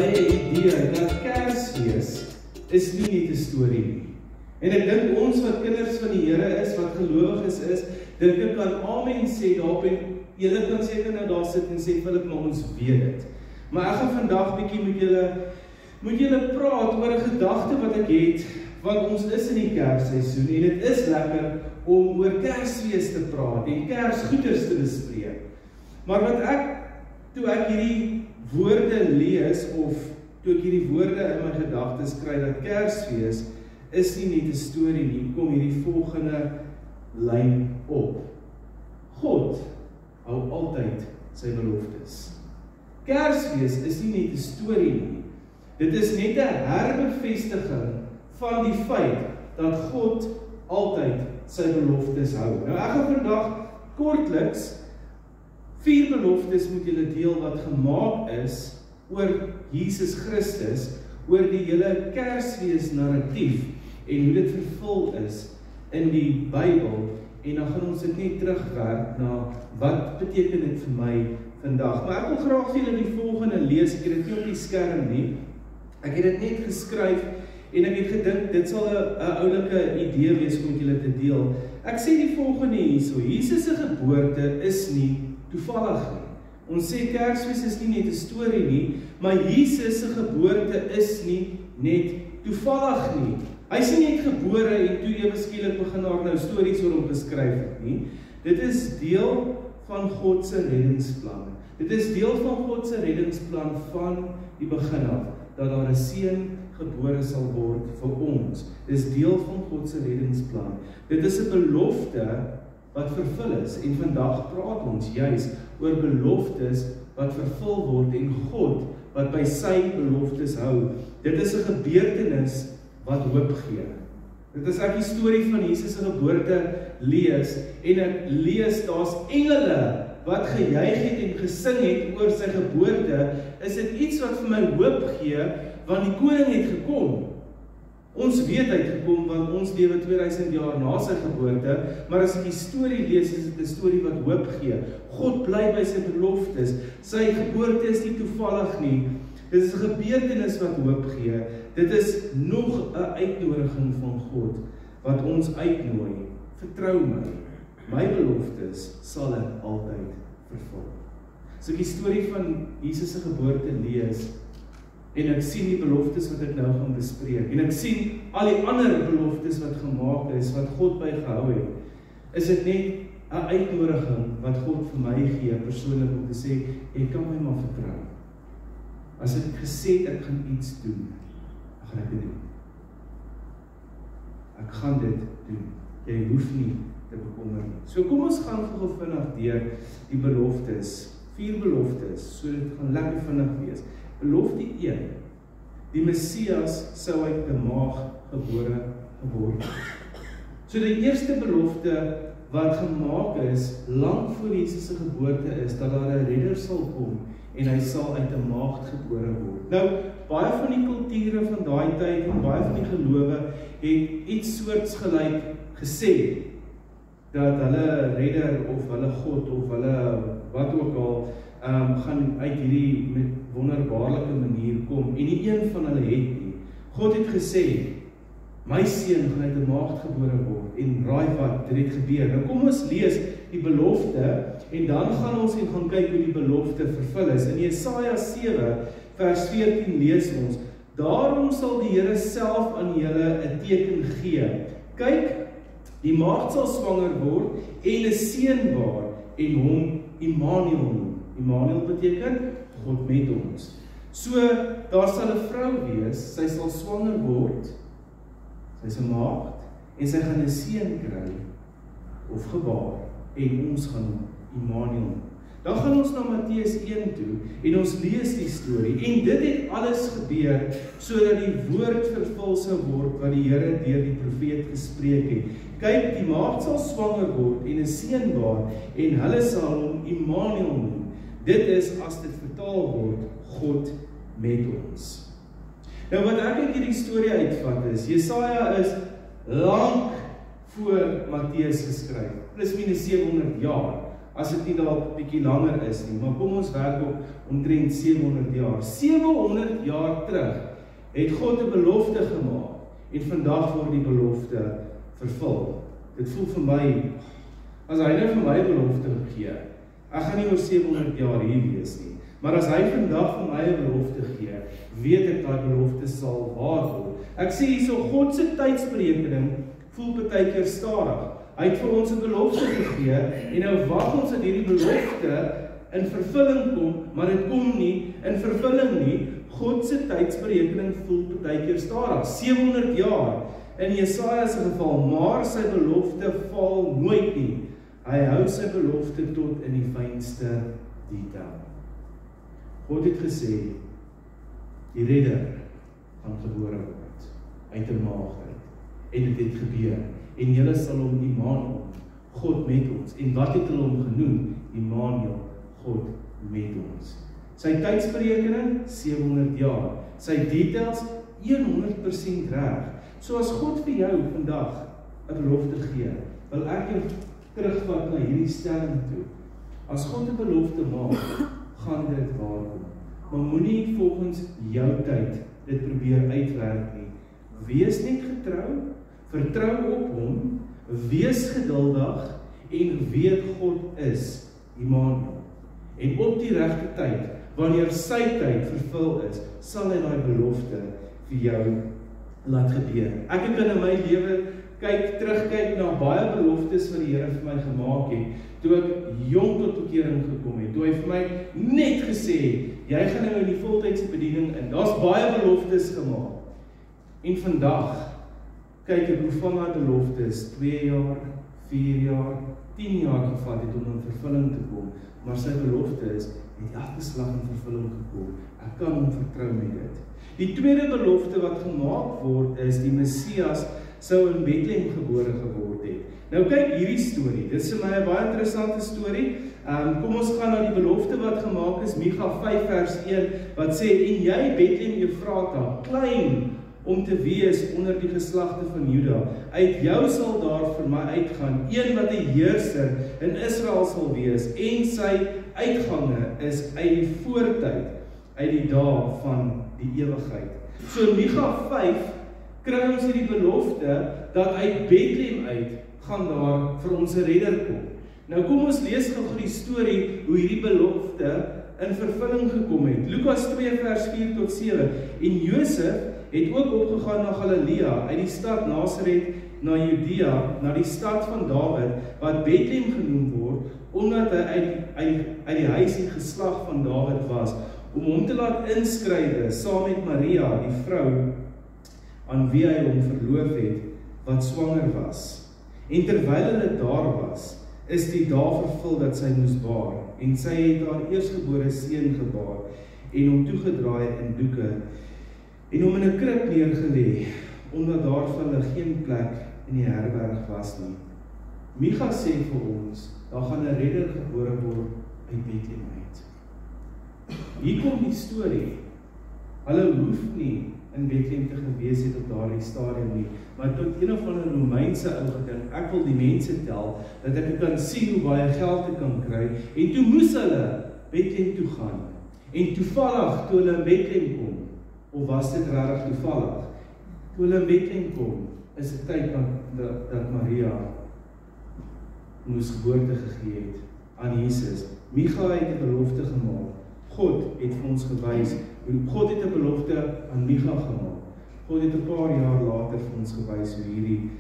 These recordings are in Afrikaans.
eie idee dat Kersfees is nie net 'n storie nie. En ek dink ons wat kinders van die Here is, wat gelowiges is, dink ek kan amen sê daarop en julle kan seker nou daar sit en sê, Philip, maar ons weet dit. Maar ek gaan vandag bietjie met julle praat oor 'n gedagte wat ek het, want ons is in die Kersseisoen en dit is lekker om oor Kersfees te praat en Kersgoeders te bespreek. Maar toe ek hierdie woorde lees of toe ek hierdie woorde in my gedagtes kry dat Kersfees is nie net 'n storie nie, kom hierdie volgende lyn op. God hou altyd sy beloftes. Kersfees is nie net 'n storie nie. Dit is net 'n herbevestiging van die feit dat God altyd sy beloftes hou. Nou ek gaan vandag kortliks 4 beloftes met julle deel wat gemaak is oor Jesus Christus, oor die hele Kersfees narratief en hoe dit vervul is in die Bybel, en dan gaan ons dit net terugwerk na wat beteken dit vir my vandag. Maar ek wil graag vir julle die volgende lees. Ek het dit nie op die skerm nie. Ek het dit net geskryf en ek het gedink dit sal 'n oulike idee wees om met julle te deel. Ek sê die volgende hierso: Jesus se geboorte is nie toevallig nie. Ons sê Kersfees is nie net 'n storie nie, maar Jesus se geboorte is nie net toevallig nie. Hy is nie net gebore en toe ewe skielik begin daar nou stories oor hom beskryf het nie. Dit is deel van God se reddingsplan. Dit is deel van God se reddingsplan van die begin af, dat daar 'n seun gebore sal word vir ons. Dit is deel van God se reddingsplan. Dit is 'n belofte wat vervul is, en vandag praat ons juis oor beloftes wat vervul word en God wat by sy beloftes hou. Dit is 'n gebeurtenis wat hoop gee. Dit is ek die storie van Jesus se geboorte lees, en ek lees daar's engele wat gejuig het en gesing het oor sy geboorte, is dit iets wat vir my hoop gee, want die koning het gekom. Ons weet hy het gekom, want ons lewe 2000 jaar na sy geboorte, maar as ek die storie lees, is dit 'n storie wat hoop gee. God bly by sy beloftes. Sy geboorte is nie toevallig nie. Dit is 'n gebeurtenis wat hoop gee. Dit is nog 'n uitnodiging van God, wat ons uitnooi. Vertrou my beloftes sal ek altyd vervul. As ek die storie van Jesus se geboorte lees, en ek sien die beloftes wat ek nou gaan bespreek, en ek sien al die ander beloftes wat gemaak is, wat God bygehou het, is dit net 'n uitnodiging wat God vir my gee, persoonlik, om te sê, jy kan my maar vertrou. As ek gesê het, ek gaan iets doen, dan gaan ek dit doen. Ek gaan dit doen. Jy hoef nie te bekommer nie. So kom ons gaan gou vinnig deur die beloftes, 4 beloftes, so dit gaan lekker vinnig wees. Belofte 1, die Messias sou uit 'n maag gebore geword. So die eerste belofte wat gemaak is, lank voor Jesus se geboorte, is dat daar 'n redder sal kom, en hy sal uit 'n maagd gebore word. Nou, baie van die kulture van daai tyd, en baie van die gelowe, het iets soortgelyk gesê, dat hulle redder, of hulle God, of hulle wat ook al, gaan uit hierdie met wonderbaarlike manier kom, en nie een van hulle het nie. God het gesê, my seun gaan uit 'n maagd gebore word, en raai wat, dit het gebeur. Nou kom ons lees die belofte, en dan gaan ons en gaan kyk hoe die belofte vervul is. In Jesaja 7 vers 14 lees ons, daarom sal die Here self aan julle 'n teken gee. Kyk, die maagd sal swanger word, en 'n seun baar, en hom Immanuel noem. Immanuel beteken God met ons. So, daar sal 'n vrou wees, sy sal swanger word, sy is 'n maagd, en sy gaan 'n seun kry, of gebaar, en ons gaan Immanuel. Dan gaan ons na Matteus 1 toe, en ons lees die storie, en dit het alles gebeur, sodat die woord vervul sou word, wat die Here deur die profeet gespreek het. Kyk, die maagd sal swanger word, en 'n seun baar, en hulle sal hom Immanuel noem. Dit is, as dit vertaal word, God met ons. Nou wat ek uit hierdie storie uitvat is, Jesaja is lank voor Matteus geskryf, plus minus 700 jaar. as dit nie dalk bietjie langer is nie, maar kom ons werk op omtrent 700 jaar. 700 jaar terug het God 'n belofte gemaak en vandag word die belofte vervul. Dit voel vir my, as hy nou vir my belofte gee, ek gaan nie oor 700 jaar hier wees nie, maar as hy vandag vir my 'n belofte gee, weet ek dat belofte sal waar word. Ek sê hierso, God se tydsberekening voel baie keer stadig. Hy het vir ons 'n belofte gegee en nou wag ons dat hierdie belofte in vervulling kom, maar dit kom nie in vervulling nie. God se tydsberekening voel baie keer stadig. 700 jaar in Jesaja se geval, maar sy belofte val nooit nie. Hy hou sy belofte tot in die fynste detail. God het gesê, die redder gaan gebore word uit 'n maagd uit. En dit het gebeur. En julle sal hom Immanuel, God met ons. En wat het hulle hom genoem? Immanuel, God met ons. Sy tydsberekening 700 jaar. Sy details 100% reg. So as God vir jou vandag 'n belofte gee, wil ek jou terugvat na hierdie stelling toe. As God 'n belofte maak, gaan dit waar kom. Maar moenie volgens jou tyd dit probeer uitwerk nie. Wees net getrou, vertrou op hom, wees geduldig en weet God is Immanuel. En op die regte tyd, wanneer sy tyd vervul is, sal hy daai belofte vir jou laat gebeur. Ek het in my lewe terugkyk na baie beloftes wat die Here vir my gemaak het, toe ek jong tot bekering gekom het, toe hy vir my net gesê het, jy gaan nou in die voltydse bediening in, daar's baie beloftes gemaak. En vandag, kyk ek hoe van my beloftes 2 jaar, 4 jaar, 10 jaar gevat het om in vervulling te kom, maar sy belofte is, het elke slag in vervulling gekom. Ek kan hom vertrou met dit. Die tweede belofte wat gemaak word is, die Messias sou in Bethlehem gebore geword het. Nou kyk hierdie storie, dit is vir my 'n baie interessante storie. Kom ons gaan na die belofte wat gemaak is, Micha 5 vers 1, wat sê, en jy Bethlehem Efrata, klein om te wees onder die geslagte van Juda, uit jou sal daar vir my uitgaan, een wat 'n heerser in Israel sal wees, en sy uitgange is uit die voortyd, uit die dae van die ewigheid. So in Micha 5 kry ons hierdie belofte, dat uit Bethlehem uit, gaan daar vir ons 'n redder kom. Nou kom ons lees gou die storie, hoe hierdie belofte in vervulling gekom het. Lukas 2 vers 4 tot 7, en Josef het ook opgegaan na Galilea, uit die stad Nasaret na Judea, na die stad van Dawid, wat Bethlehem genoem word, omdat hy uit die huis en geslag van Dawid was, om hom te laat inskrywe, saam met Maria, die vrou, aan wie hy hom verloof het, wat swanger was. En terwyl hulle daar was, is die dae vervul dat sy moes baar, en sy het haar eerstgebore seun gebaar, en hom toegedraai in doeke, en hom in 'n krib neergelê, omdat daar vir hulle geen plek in die herberg was nie. Micha sê vir ons, daar gaan 'n redder gebore word uit Bethlehem uit. Hier kom die storie. Hulle hoef nie in Bethlehem te gewees het op daardie stadium nie, maar tot een of ander Romeinse ou gedink, ek wil die mense tel, dat ek kan sien hoe baie geld ek kan kry, en toe moes hulle Bethlehem toe gaan, en toevallig toe hulle in Bethlehem kom, of was dit regtig toevallig, toe hulle in Bethlehem kom, is dit tyd dat Maria moes geboorte gegee het aan Jesus. Micha het 'n belofte gemaak, God het vir ons gewys, God het 'n belofte aan Micha gemaak. God het 'n paar jaar later vir ons gewys hoe hierdie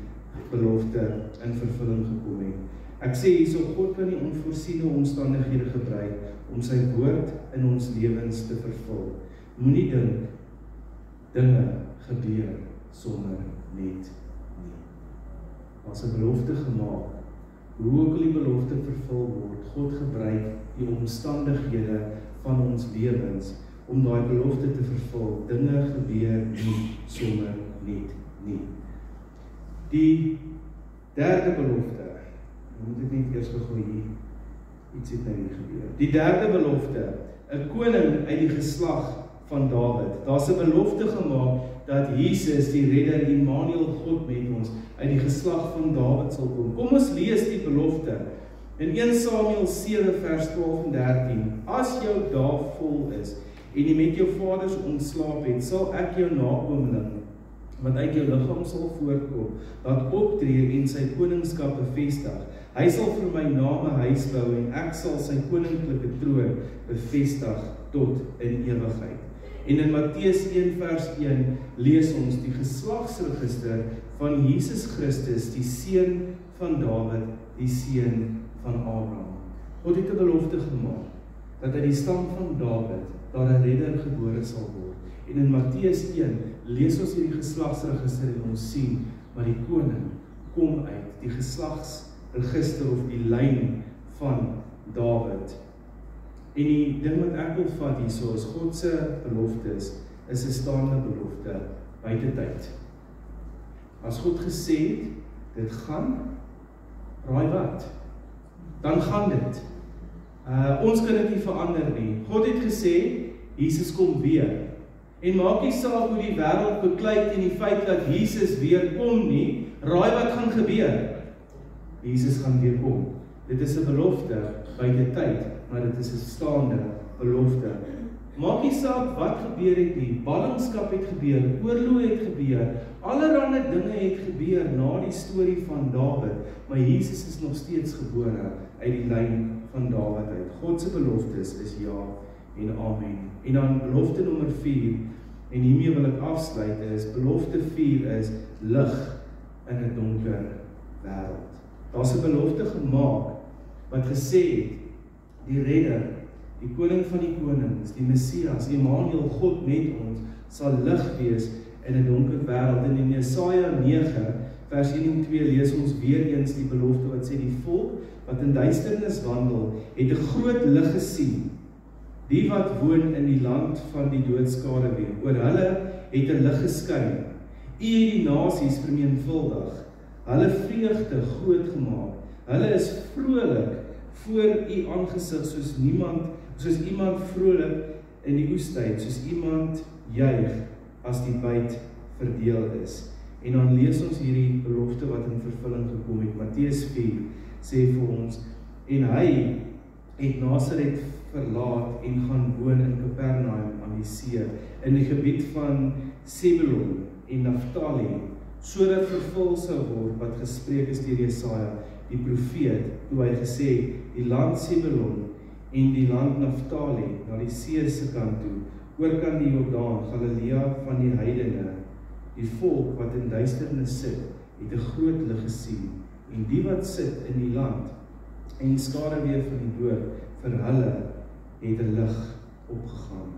belofte in vervulling gekom het. Ek sê hierso, God kan die onvoorsiene omstandighede gebruik om sy woord in ons lewens te vervul. Moenie dink dinge gebeur sonder net nie. As 'n belofte gemaak, hoe ook al die belofte vervul word, God gebruik die omstandighede van ons lewens om daai belofte te vervul. Dinge gebeur nie sommer net nie. Die derde belofte, moet ek net eers gegooi hier, iets het nou nie gebeur. Die derde belofte, 'n koning uit die geslag van Dawid. Daar's 'n belofte gemaak dat Jesus, die redder, Immanuel, God met ons, uit die geslag van Dawid sal kom. Kom ons lees die belofte In 1 Samuel 7 vers 12 en 13, as jou dae vol is, en jy met jou vaders ontslaap het, sal ek jou nakomeling, wat uit jou liggaam sal voortkom, laat optree en sy koningskap bevestig. Hy sal vir my naam 'n huis bou, en ek sal sy koninklike troon bevestig tot in ewigheid. En in Matteus 1 vers 1 lees ons die geslagsregister van Jesus Christus, die seun van Dawid, die seun van Abraham. God het 'n belofte gemaak, dat uit die stam van Dawid daar 'n redder gebore sal word. En in Matteus 1 lees ons hierdie geslagsregister en ons sien, maar die koning kom uit die geslagsregister of die lyn van Dawid. En die ding wat ek wil vat hierso is God se belofte is 'n staande belofte buite tyd. As God gesê het, dit gaan, raai wat? Dan gaan dit. Ons kan dit nie verander nie. God het gesê, Jesus kom weer. En maak nie saak hoe die wêreld beklei teen die feit dat Jesus weer kom nie, raai wat gaan gebeur? Jesus gaan weer kom. Dit is 'n belofte buite tyd, maar dit is 'n staande belofte. Maak nie saak wat gebeur het nie, ballingskap het gebeur, oorlog het gebeur, allerlei dinge het gebeur na die storie van Dawid, maar Jesus is nog steeds gebore uit die lyn van Dawid uit. God se beloftes is ja en amen. En dan belofte nommer 4, en hiermee wil ek afsluit, is belofte 4 is lig in 'n donker wêreld. Daar's 'n belofte gemaak wat gesê het, die redder, die koning van die konings, die Messias, Immanuel, God met ons, sal lig wees in 'n donker wêreld. En in Jesaja 9 vers 1 en 2 lees ons weer eens die belofte wat sê, die volk wat in duisternis wandel, het 'n groot lig gesien. Die wat woon in die land van die doodskaduwee, oor hulle het 'n lig geskyn. U het die nasies vermenigvuldig, hulle vreugde groot gemaak. Hulle is vrolik voor u aangesig soos iemand vrolik in die oestyd, soos iemand juig as die byt verdeel is. En dan lees ons hierdie belofte wat in vervulling gekom het. Matteus 4 sê vir ons, en hy het Nasaret verlaat en gaan woon in Kapernaum aan die see, in die gebied van Sebulon en Naftali, sodat vervul sou word wat gespreek is deur Jesaja, die profeet, toe hy gesê, die land Sebulon en die land Naftali, na die see se kant toe, oorkant die Jordaan, Galilea van die heidene, die volk wat in duisternis sit, het 'n groot lig gesien, en die wat sit in die land, en skaduwee van die dood, vir hulle het 'n lig opgegaan.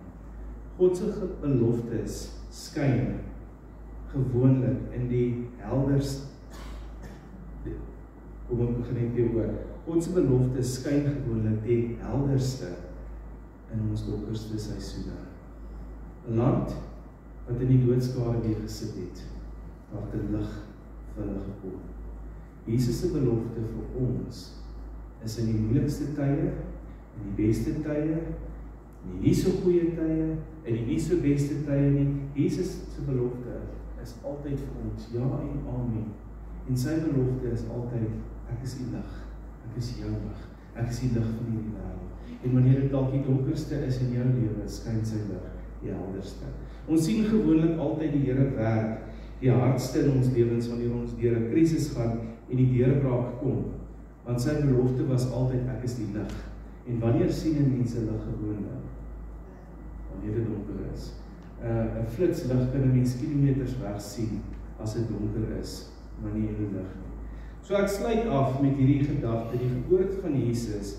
God se beloftes skyn gewoonlik in die helderste, kom ek begin net weer hoor, God se beloftes skyn gewoonlik die helderste in ons donkerste seisoene. 'n Land wat in die doodskaduwee gesit het, waar 'n lig vir hulle gekom. Jesus se belofte vir ons is in die moeilikste tye, in die beste tye, in die nie so goeie tye, in die nie so beste tye nie. Jesus se belofte is altyd vir ons, ja en amen. En sy belofte is altyd, ek is die lig, ek is jou lig, ek is die lig van hierdie wêreld. En wanneer dit dalk die donkerste is in jou lewe, skyn sy lig die helderste. Ons sien gewoonlik altyd die Here werk, die hardste in ons lewens, wanneer ons deur 'n krisis gaan en die deurbraak kom. Want sy belofte was altyd, ek is die lig. En wanneer sien mense lig gewoonlik? Wanneer dit donker is. 'n Flitslig kan 'n mens kilometers weg sien as dit donker is, maar nie in die lig nie. So ek sluit af met hierdie gedagte, die geboorte van Jesus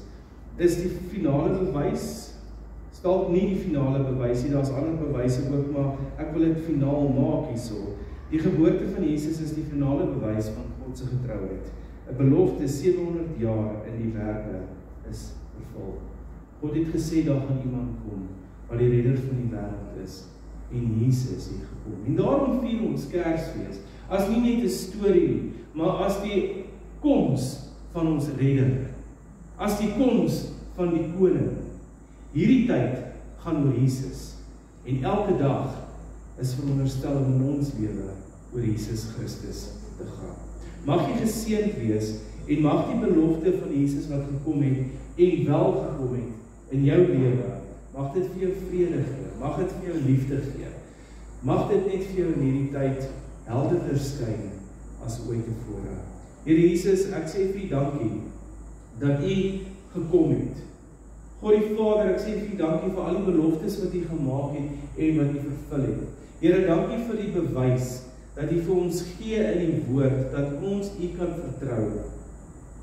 is die finale bewys, dalk nie die finale bewys nie, daar's ander bewyse ook, maar ek wil dit finaal maak hierso. Die geboorte van Jesus is die finale bewys van God se getrouheid. 'n Belofte 700 jaar in die werke is vervul. God het gesê daar gaan iemand kom wat die redder van die wêreld is, en Jesus het gekom. En daarom vier ons Kersfees as nie net 'n storie, maar as die koms van ons redder, as die koms van die koning. Hierdie tyd gaan oor Jesus, en elke dag is veronderstel om in ons lewe oor Jesus Christus te gaan. Mag jy geseënd wees en mag die belofte van Jesus wat gekom het en wel gekom het in jou lewe, mag dit vir jou vrede gee, mag dit vir jou liefde gee, mag dit net vir jou in hierdie tyd helderder skyn as ooit tevore. Here Jesus, ek sê vir U dankie dat U gekom het. God die Vader, ek sê vir U dankie vir al die beloftes wat U gemaak het en wat U vervul het. Here, dankie vir die bewys dat U vir ons gee in die woord, dat ons U kan vertrou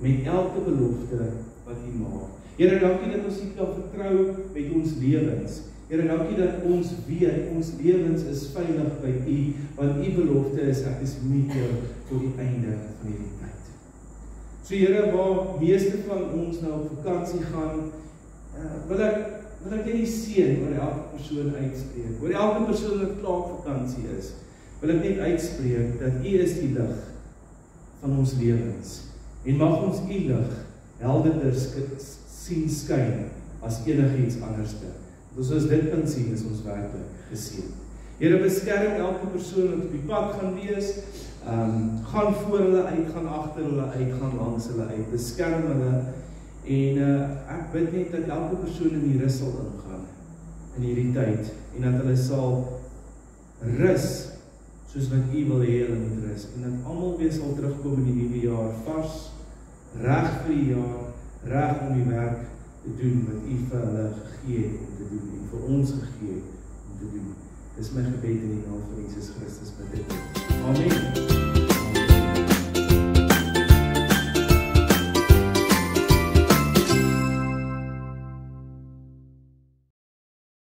met elke belofte wat U maak. Here, dankie dat ons U kan vertrou met ons lewens. Here, dankie dat ons weet, ons lewens is veilig by U, want U belofte is, ek is met jou tot die einde van hierdie tyd. So Here, waar meeste van ons nou op vakansie gaan, wil ek net die seën oor elke persoon uitspreek, oor elke persoon wat klaar op vakansie is, wil ek net uitspreek dat U is die lig van ons lewens, en mag ons U lig helderder sien skyn as enigiets anderste. Dus as dit kan sien, is ons werklik geseën. Here, beskerm elke persoon wat op die pad gaan wees, gaan voor hulle uit, gaan agter hulle uit, gaan langs hulle uit, beskerm hulle, en ek bid net dat elke persoon in die rus sal ingaan, in hierdie tyd, en dat hulle sal rus, soos wat U wil hê hulle moet rus, en dat almal weer sal terugkom in die nuwe jaar, vars, reg vir die jaar, reg om die werk te doen wat U vir hulle gegee het om te doen, en vir ons gegee het om te doen. Dis my gebed in die naam van Jesus Christus bid ek. Amen.